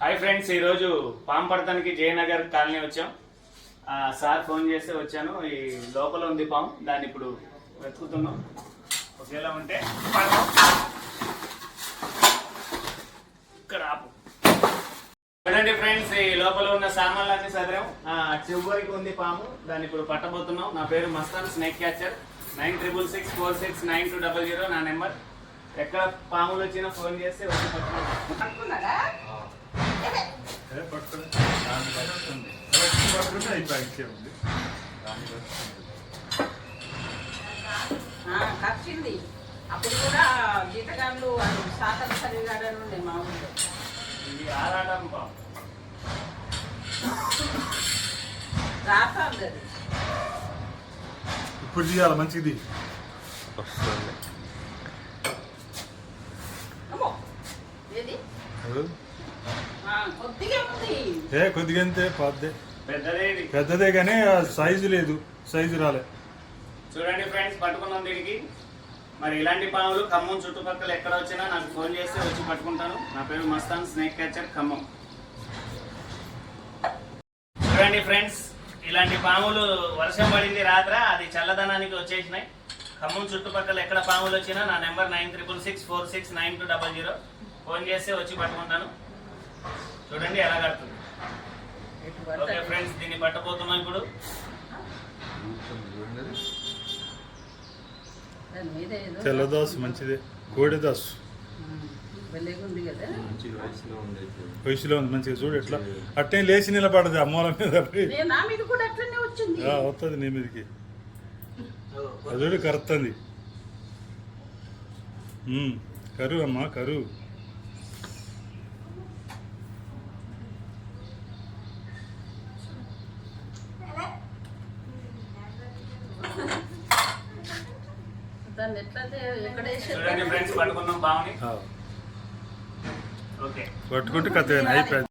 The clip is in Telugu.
హాయ్ ఫ్రెండ్స్, ఈరోజు పాంపడతానికి జయనగర్ కాలనీ వచ్చాం. సార్ ఫోన్ చేస్తే వచ్చాను. ఈ లోపల ఉంది పాము, దాన్ని ఇప్పుడు వెతుకుతున్నాం. ఒకేలా ఉంటే ఇక్కడ ఆపు. చూడండి ఫ్రెండ్స్, ఈ లోపల ఉన్న సామాన్లన్నీ సదరాం. చివరికి ఉంది పాము, దాన్ని ఇప్పుడు పట్టబోతున్నాం. నా పేరు మస్తాన్, స్నేక్ క్యాచర్. 9664692000 నా నెంబర్. ఎక్కడ పాములు వచ్చినా ఫోన్ చేస్తే వచ్చి పట్టుకున్నాడా. ఖర్చింది అప్పుడు కూడా జీతగాళ్ళు శాతం సరిగానే ఉండే మా ఊళ్ళో. ఇది ఆరాటం పాము. రాసాలి అది ఇప్పుడు తీయాలి మంచిది. ఏది కొద్దిగా ఉంది. కొద్దిగా అంతే పోద్దే. పెద్దదేది పెద్దదే కానీ సైజు లేదు, సైజు రాలే. చూడండి ఫ్రెండ్స్, పట్టుకున్నాం దీనికి. మరి ఇలాంటి పాములు ఖమ్మం చుట్టుపక్కల ఎక్కడ వచ్చినా నాకు ఫోన్ చేస్తే వచ్చి పట్టుకుంటాను. నా పేరు మస్తాన్, స్నేక్ క్యాచర్, ఖమ్మం. చూడండి ఫ్రెండ్స్, ఇలాంటి పాములు వర్షం పడింది రాత్ర, అది చల్లదనానికి వచ్చేసినాయి. ఖమ్మం చుట్టుపక్కల ఎక్కడ పాములు వచ్చినా నా నెంబర్ 9664692000 ఫోన్ చేస్తే వచ్చి పట్టుకుంటాను. చూడండి ఎలా కడుతుంది. ఓకే ఫ్రెండ్స్, దీన్ని పట్టబోతున్నాం ఇప్పుడు. తెల్లదాసు మంచిదే, కోడిదాసు ఉంది కదా, వయసులో ఉంది మంచిగా. చూడు ఎట్లా అట్టే లేచి నిలబడదు అమ్మల మీద. నా మీద కూడా అట్లనే వచ్చింది. వస్తుంది నీ మీదకి, అది కరుతుంది. కరువు అమ్మా, కరువు. దాన్ని ఎట్లా ఎక్కడ చూడండి ఫ్రెండ్స్, పట్టుకున్నాం బాగుంది. పట్టుకుంటే కథ అయిపోయింది.